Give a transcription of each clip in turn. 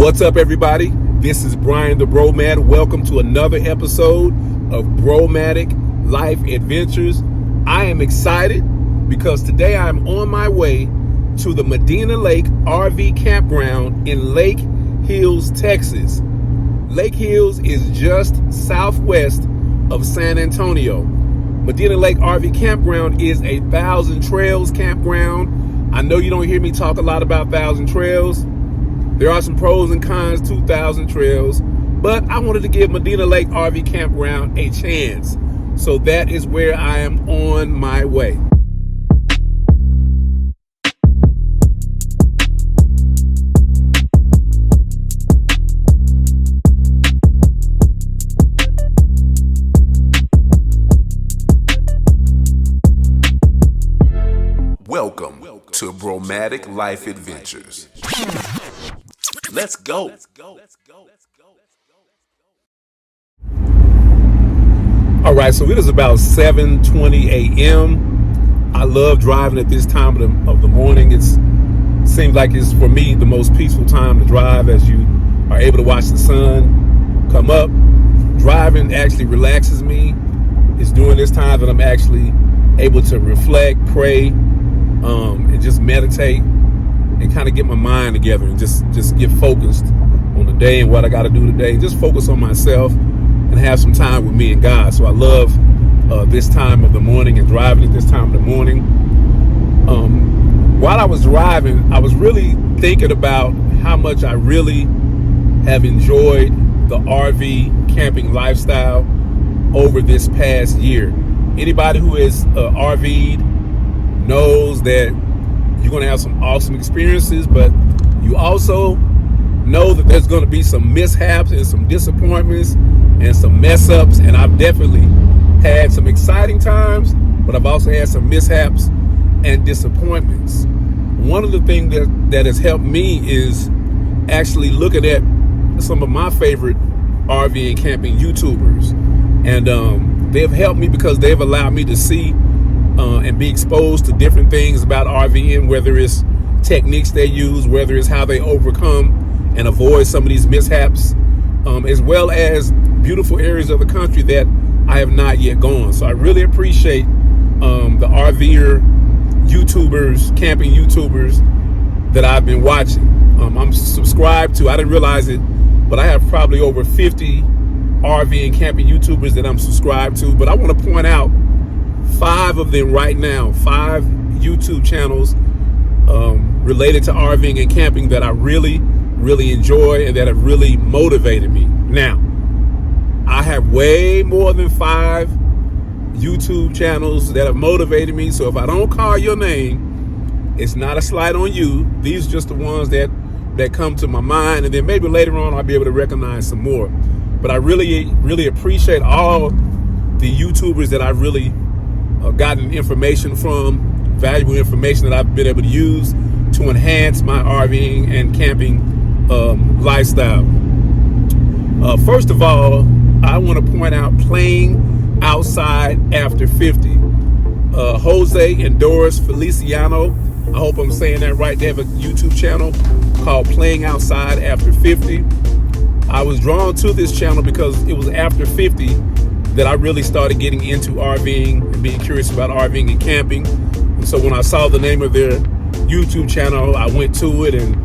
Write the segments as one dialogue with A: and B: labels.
A: What's up, everybody? This is Brian the Bromad. Welcome to another episode of Bromadic Life Adventures. I am excited because today I'm on my way to the Medina Lake RV Campground in Lakehills, Texas. Lakehills is just southwest of San Antonio. Medina Lake RV Campground is a 1,000 Trails campground. I know you don't hear me talk a lot about 1,000 Trails. There are some pros and cons to 1,000 Trails, but I wanted to give Medina Lake RV Campground a chance. So that is where I am on my way. Welcome to Bromadic Life Adventures. Let's go. All right, so it is about 7:20 a.m. I love driving at this time of the morning. It seems like it's, for me, the most peaceful time to drive, as you are able to watch the sun come up. Driving actually relaxes me. It's during this time that I'm actually able to reflect, pray, and just meditate and kind of get my mind together and just get focused on the day and what I got to do today. Just focus on myself and have some time with me and God. So I love this time of the morning and driving at this time of the morning. While I was driving, I was really thinking about how much I really have enjoyed the RV camping lifestyle over this past year. Anybody who has RV'd knows that you're going to have some awesome experiences, but you also know that there's going to be some mishaps and some disappointments and some mess ups. And I've definitely had some exciting times, but I've also had some mishaps and disappointments. One of the things that has helped me is actually looking at some of my favorite RV and camping YouTubers. And they've helped me because they've allowed me to see and be exposed to different things about RVing, whether it's techniques they use, whether it's how they overcome and avoid some of these mishaps, as well as beautiful areas of the country that I have not yet gone. So I really appreciate the RVer YouTubers, camping YouTubers that I've been watching. I'm subscribed to, I didn't realize it, but I have probably over 50 RV and camping YouTubers that I'm subscribed to. But I want to point out 5 of them right now, 5 YouTube channels related to RVing and camping that I really, really enjoy and that have really motivated me. Now, I have way more than 5 YouTube channels that have motivated me. So if I don't call your name, it's not a slight on you. These are just the ones that come to my mind. And then maybe later on, I'll be able to recognize some more. But I really, really appreciate all the YouTubers that I've really gotten information from, valuable information that I've been able to use to enhance my RVing and camping lifestyle. First of all, I want to point out Playing Outside After 50. Jose and Doris Feliciano, I hope I'm saying that right. They have a YouTube channel called Playing Outside After 50. I was drawn to this channel because it was after 50 that I really started getting into RVing and being curious about RVing and camping. And so when I saw the name of their YouTube channel, I went to it, and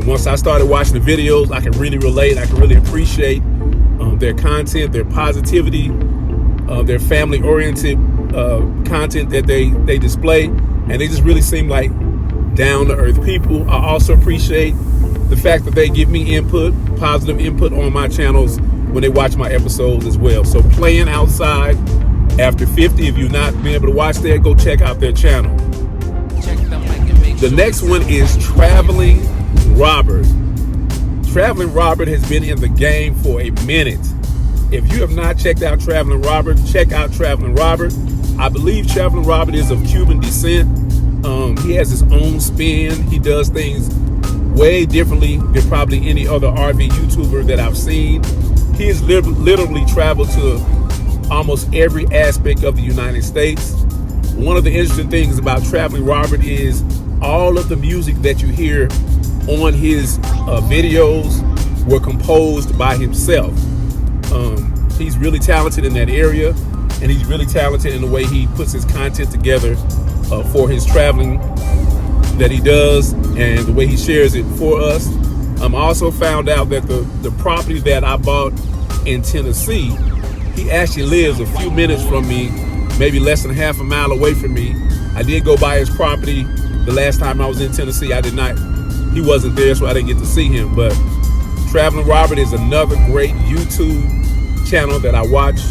A: once I started watching the videos, I can really relate. I can really appreciate their content, their positivity, their family-oriented content that they display, and they just really seem like down-to-earth people. I also appreciate the fact that they give me input, positive input on my channels when they watch my episodes as well. So Playing Outside After 50, if you've not been able to watch that, go check out their channel. The next one is Traveling Robert. Traveling Robert has been in the game for a minute. If you have not checked out Traveling Robert, check out Traveling Robert. I believe Traveling Robert is of Cuban descent. He has his own spin. He does things way differently than probably any other RV YouTuber that I've seen. He has literally traveled to almost every aspect of the United States. One of the interesting things about Traveling Robert is all of the music that you hear on his videos were composed by himself. He's really talented in that area, and he's really talented in the way he puts his content together for his traveling that he does and the way he shares it for us. I also found out that the property that I bought in Tennessee, he actually lives a few minutes from me, maybe less than half a mile away from me. I did go by his property the last time I was in Tennessee. He wasn't there, so I didn't get to see him. But Traveling Robert is another great YouTube channel that I watch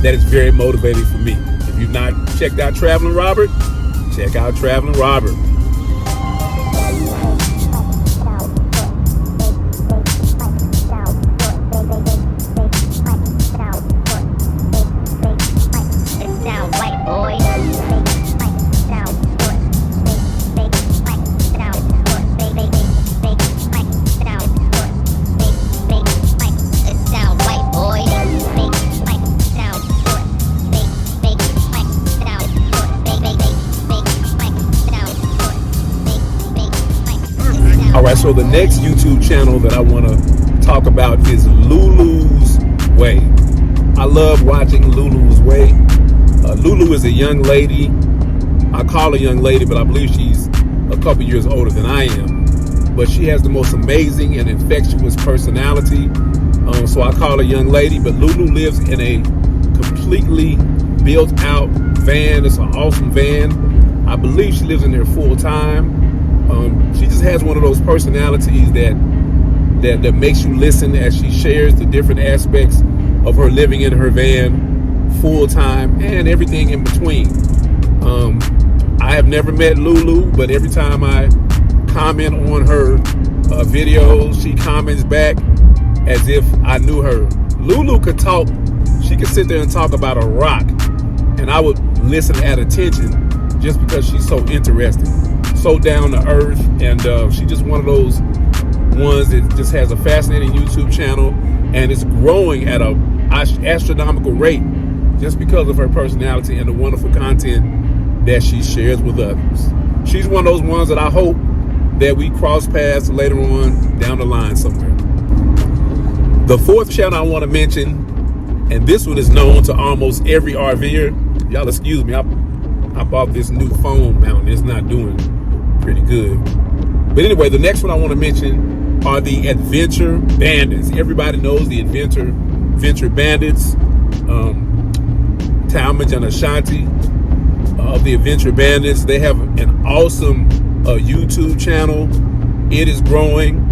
A: that is very motivating for me. If you've not checked out Traveling Robert, check out Traveling Robert. All right, so the next YouTube channel that I want to talk about is Lulu's Way. I love watching Lulu's Way. Lulu is a young lady. I call her young lady, but I believe she's a couple years older than I am. But she has the most amazing and infectious personality. So I call her young lady. But Lulu lives in a completely built out van. It's an awesome van. I believe she lives in there full time. She just has one of those personalities that makes you listen as she shares the different aspects of her living in her van full time and everything in between. I have never met Lulu, but every time I comment on her videos, she comments back as if I knew her. Lulu could talk. She could sit there and talk about a rock, and I would listen at attention just because she's so interesting. So down to earth, and she's just one of those ones that just has a fascinating YouTube channel, and it's growing at an astronomical rate just because of her personality and the wonderful content that she shares with others. She's one of those ones that I hope that we cross paths later on down the line somewhere. The fourth channel I want to mention, and this one is known to almost every RVer. Y'all excuse me, I bought this new phone mount. It's not doing pretty good. But anyway, the next one I want to mention are the Adventure Bandits. Everybody knows the Adventure Bandits. Talmadge and Ashanti of the Adventure Bandits. They have an awesome YouTube channel. It is growing.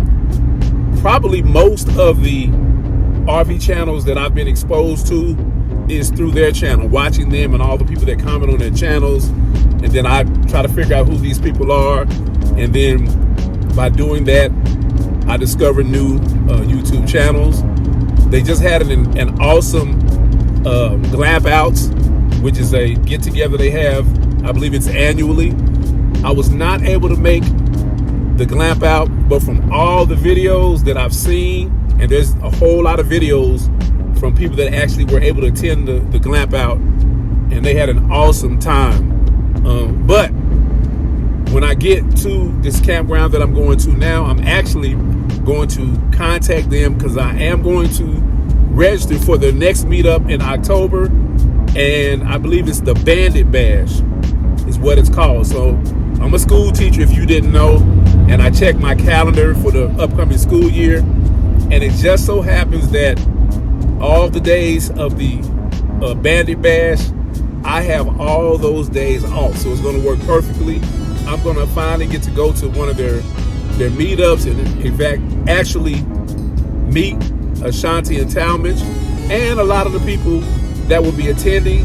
A: Probably most of the RV channels that I've been exposed to is through their channel, watching them and all the people that comment on their channels. And then I try to figure out who these people are. And then by doing that, I discover new YouTube channels. They just had an awesome Glamp Outs, which is a get together they have. I believe it's annually. I was not able to make the Glamp Out, but from all the videos that I've seen, and there's a whole lot of videos from people that actually were able to attend the Glamp Out, and they had an awesome time. But when I get to this campground that I'm going to now, I'm actually going to contact them because I am going to register for the next meetup in October, and I believe it's the Bandit Bash is what it's called. So I'm a school teacher, if you didn't know, and I check my calendar for the upcoming school year, and it just so happens that all the days of the Bandit Bash, I have all those days off, so it's going to work perfectly. I'm going to finally get to go to one of their meetups and, in fact, actually meet Ashanti and Talmadge and a lot of the people that will be attending.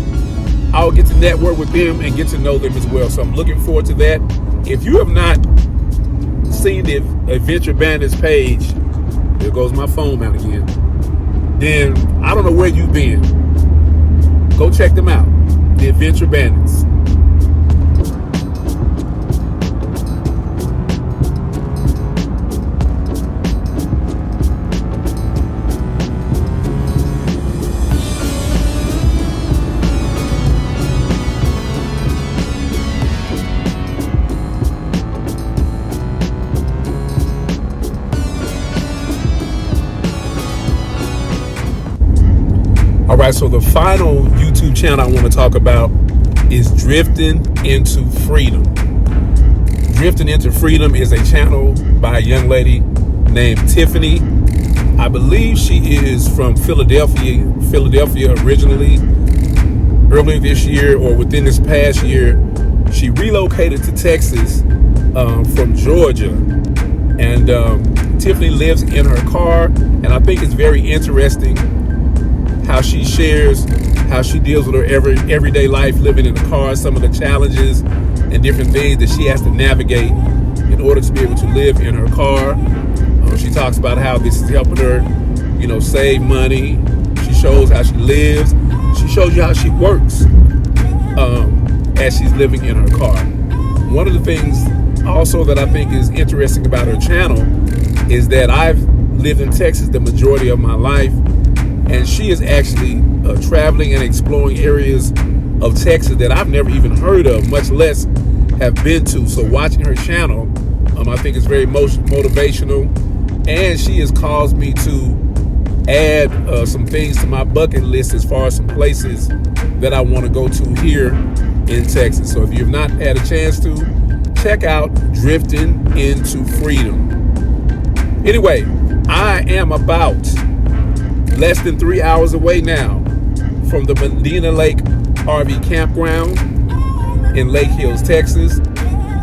A: I'll get to network with them and get to know them as well. So I'm looking forward to that. If you have not seen the Adventure Bandits page, there goes my phone out again, then I don't know where you've been. Go check them out. The Adventure Bandits. All right, so the final YouTube channel I want to talk about is Drifting Into Freedom. Drifting Into Freedom is a channel by a young lady named Tiffany. I believe she is from Philadelphia originally. Earlier this year, or within this past year, she relocated to Texas from Georgia. And Tiffany lives in her car, and I think it's very interesting how she shares how she deals with her everyday life living in the car, some of the challenges and different things that she has to navigate in order to be able to live in her car. She talks about how this is helping her, save money. She shows how she lives. She shows you how she works as she's living in her car. One of the things also that I think is interesting about her channel is that I've lived in Texas the majority of my life, and she is actually traveling and exploring areas of Texas that I've never even heard of, much less have been to. So watching her channel, I think is very motivational, and she has caused me to add some things to my bucket list as far as some places that I want to go to here in Texas. So if you've not had a chance to, check out Drifting Into Freedom. Anyway, I am about less than 3 hours away now from the Medina Lake RV Campground in Lakehills, Texas.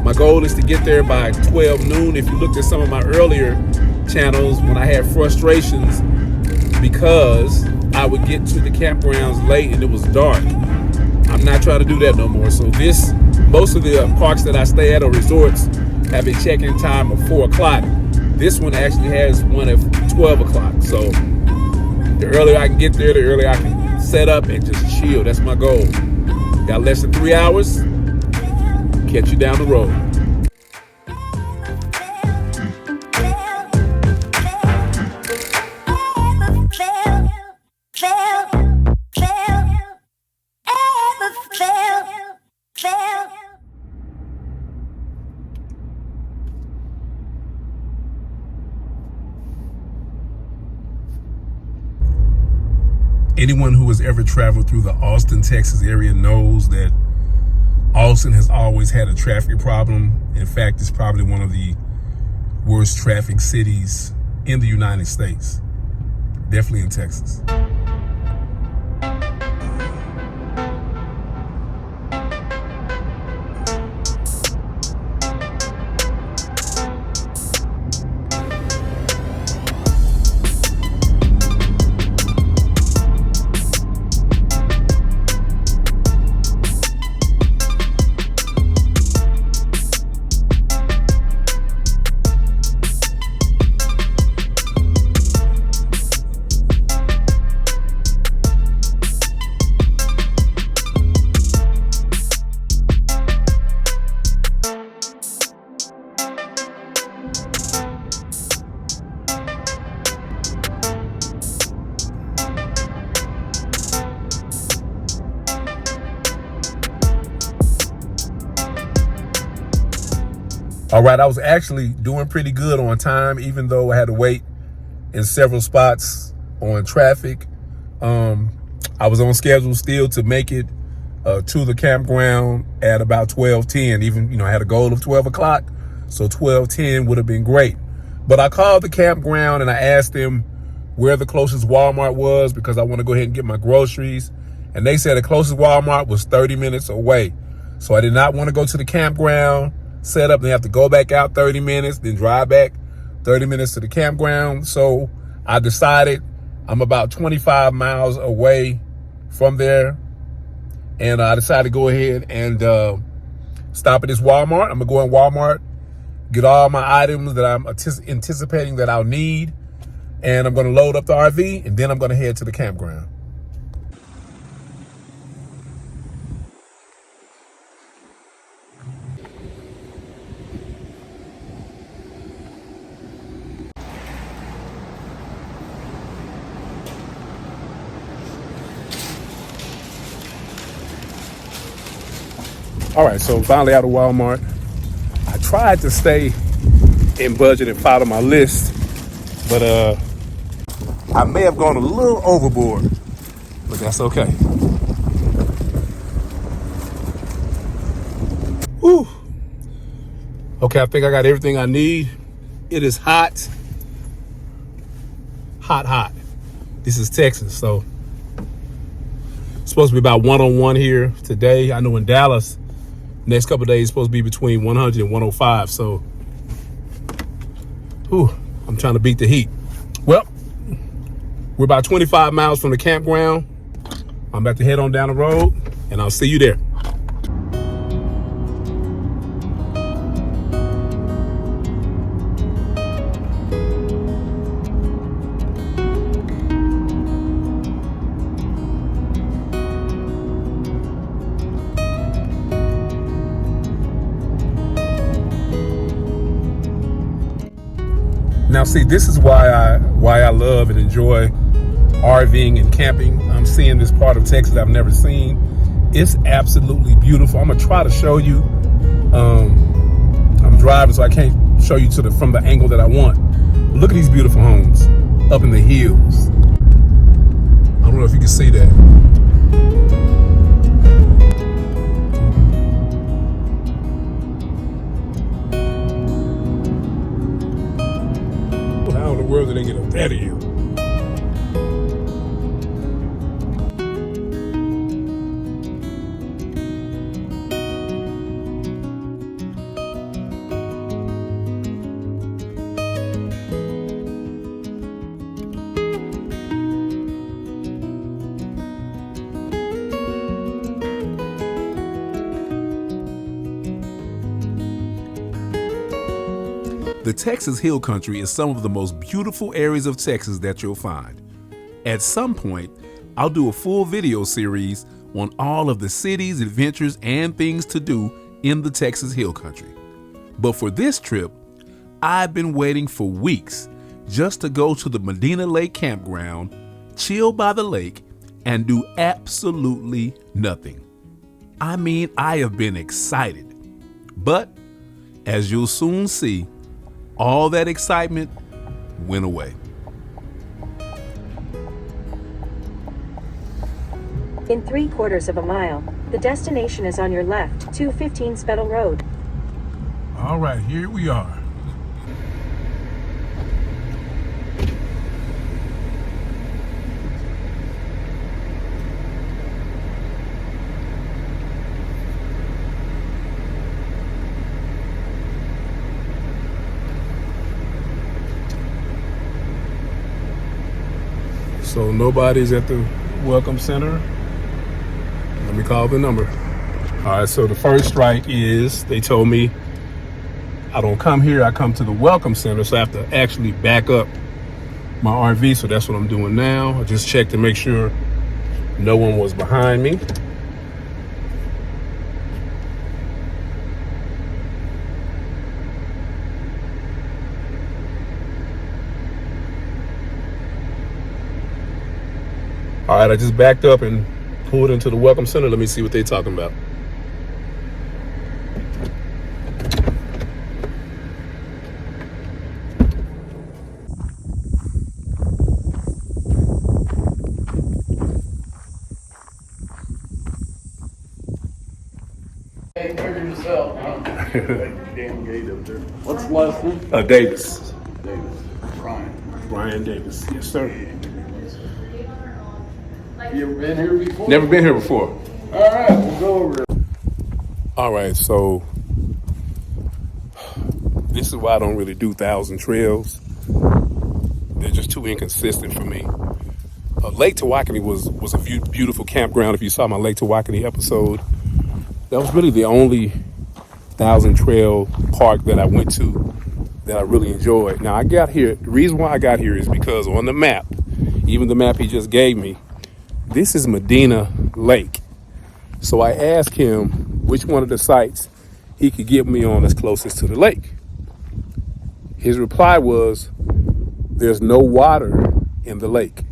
A: My goal is to get there by 12 noon. If you looked at some of my earlier channels when I had frustrations because I would get to the campgrounds late and it was dark, I'm not trying to do that no more. So most of the parks that I stay at or resorts have a check-in time of 4 o'clock. This one actually has one at 12 o'clock. So the earlier I can get there, the earlier I can set up and just chill. That's my goal. Got less than 3 hours. Catch you down the road. Anyone who has ever traveled through the Austin, Texas area knows that Austin has always had a traffic problem. In fact, it's probably one of the worst traffic cities in the United States. Definitely in Texas. All right, I was actually doing pretty good on time, even though I had to wait in several spots on traffic. I was on schedule still to make it to the campground at about 12:10. Even, I had a goal of 12 o'clock, so 12:10 would have been great. But I called the campground and I asked them where the closest Walmart was because I want to go ahead and get my groceries. And they said the closest Walmart was 30 minutes away. So I did not want to go to the campground, set up, and have to go back out 30 minutes, then drive back 30 minutes to the campground. So I decided I'm about 25 miles away from there. And I decided to go ahead and stop at this Walmart. I'm going to go in Walmart, get all my items that I'm anticipating that I'll need. And I'm going to load up the RV, and then I'm going to head to the campground. All right, so finally out of Walmart. I tried to stay in budget and follow my list, but I may have gone a little overboard. but that's okay. Whew. Okay, I think I got everything I need. It is hot. Hot. This is Texas, so it's supposed to be about 101 here today. I know in Dallas, next couple of days, it's supposed to be between 100 and 105. So, I'm trying to beat the heat. Well, we're about 25 miles from the campground. I'm about to head on down the road, and I'll see you there. Now, see, this is why I love and enjoy RVing and camping. I'm seeing this part of Texas I've never seen. It's absolutely beautiful. I'm gonna try to show you. I'm driving, so I can't show you from the angle that I want. But look at these beautiful homes up in the hills. I don't know if you can see that. How in the world did they get up that hill? The Texas Hill Country is some of the most beautiful areas of Texas that you'll find. At some point, I'll do a full video series on all of the cities, adventures, and things to do in the Texas Hill Country. But for this trip, I've been waiting for weeks just to go to the Medina Lake Campground, chill by the lake, and do absolutely nothing. I mean, I have been excited. But as you'll soon see, all that excitement went away.
B: In 3/4 of a mile, the destination is on your left, 215 Spettle Road.
A: All right, here we are. So nobody's at the Welcome Center. Let me call the number. All right, so the first strike is, they told me I don't come here, I come to the Welcome Center, so I have to actually back up my RV, so that's what I'm doing now. I just checked to make sure no one was behind me. All right, I just backed up and pulled into the Welcome Center. Let me see what they're talking about.
C: Hey, figure yourself, huh? Damn gate up there. What's the last name?
A: Davis.
C: Davis.
A: Brian Davis. Yes, sir.
C: You ever been here before?
A: Never been here before.
C: All right, we'll go over it.
A: All right, so this is why I don't really do 1,000 trails. They're just too inconsistent for me. Lake Tawakoni was a beautiful campground. If you saw my Lake Tawakoni episode, that was really the only 1,000 trail park that I went to that I really enjoyed. Now I got here, the reason why I got here is because on the map, even the map he just gave me, this is Medina Lake. So I asked him which one of the sites he could get me on that's closest to the lake. His reply was, there's no water in the lake.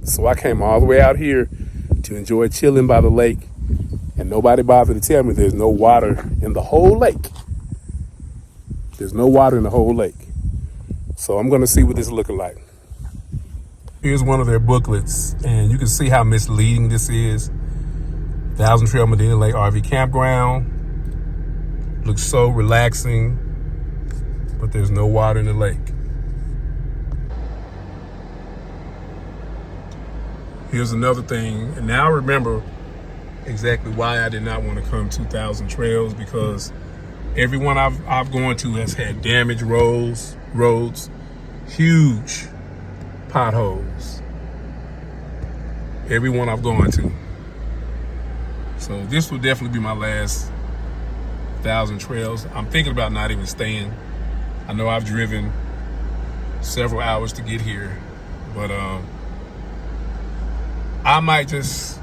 A: So I came all the way out here to enjoy chilling by the lake, and nobody bothered to tell me there's no water in the whole lake. There's no water in the whole lake. So I'm gonna see what this is looking like. Here's one of their booklets, and you can see how misleading this is. Thousand Trail Medina Lake RV Campground. Looks so relaxing, but there's no water in the lake. Here's another thing, and now I remember exactly why I did not want to come to Thousand Trails, because everyone I've gone to has had damaged roads, huge potholes. Everyone I've gone to. So this will definitely be my last Thousand Trails. I'm thinking about not even staying. I know I've driven several hours to get here, but I might just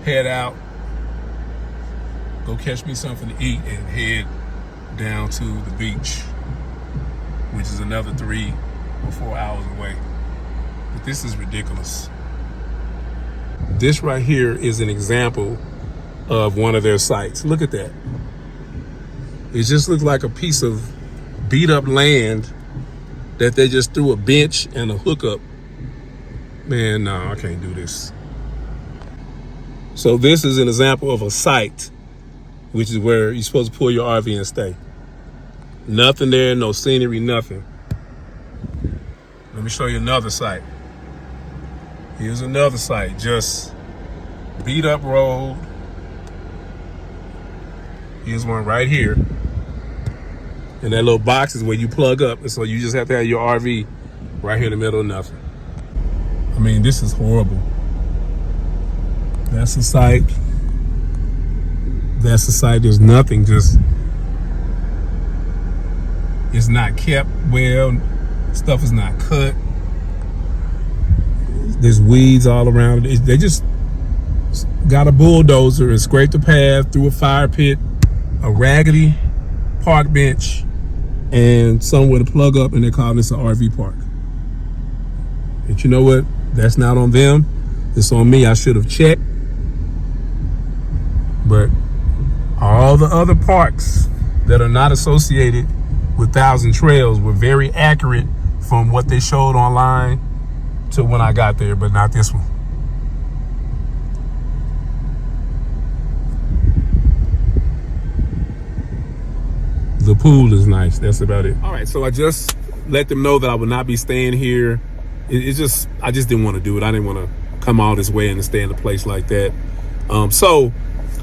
A: head out, go catch me something to eat, and head down to the beach, which is another 3 or 4 hours away. But this is ridiculous. This right here is an example of one of their sites. Look at that. It just looks like a piece of beat up land that they just threw a bench and a hookup. Man, no, I can't do this. So this is an example of a site, which is where you're supposed to pull your RV and stay. Nothing there, no scenery, nothing. Let me show you another site. Here's another site, just beat up road. Here's one right here. And that little box is where you plug up. And so you just have to have your RV right here in the middle of nothing. I mean, this is horrible. That's the site. That's the site. There's nothing, just, it's not kept well. Stuff is not cut. There's weeds all around it. They just got a bulldozer and scraped the path through a fire pit, a raggedy park bench, and somewhere to plug up, and they're calling this an RV park. And you know what? That's not on them. It's on me. I should have checked. But all the other parks that are not associated with Thousand Trails were very accurate from what they showed online to when I got there, but not this one. The pool is nice. That's about it. All right, so I just let them know that I would not be staying here. I just didn't want to do it. I didn't want to come all this way and stay in a place like that. So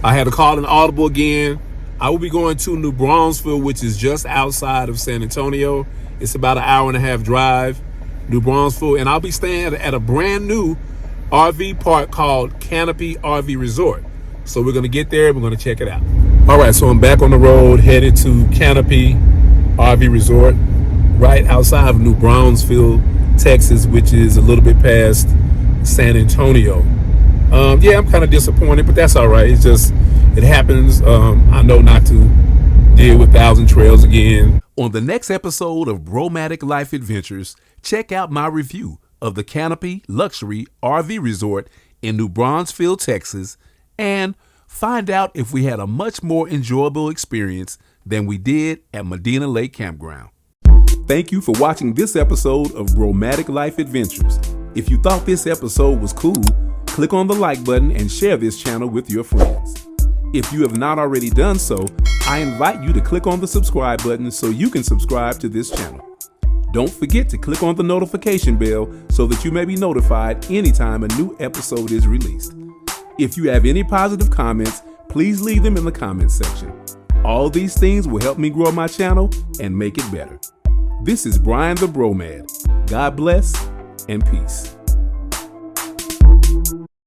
A: I had to call an audible again. I will be going to New Braunfels, which is just outside of San Antonio. It's about an 1.5-hour drive, New Braunfels, and I'll be staying at a brand new RV park called Canopy RV Resort. So we're gonna get there, we're gonna check it out. All right, so I'm back on the road, headed to Canopy RV Resort, right outside of New Braunfels, Texas, which is a little bit past San Antonio. Yeah, I'm kind of disappointed, but that's all right. It's just, it happens. I know not to deal with Thousand Trails again.
D: On the next episode of Bromadic Life Adventures, check out my review of the Canopy Luxury RV Resort in New Braunfels, Texas, and find out if we had a much more enjoyable experience than we did at Medina Lake Campground. Thank you for watching this episode of Bromadic Life Adventures. If you thought this episode was cool, click on the like button and share this channel with your friends. If you have not already done so, I invite you to click on the subscribe button so you can subscribe to this channel. Don't forget to click on the notification bell so that you may be notified anytime a new episode is released. If you have any positive comments, please leave them in the comments section. All these things will help me grow my channel and make it better. This is Brian the Bromad. God bless and peace.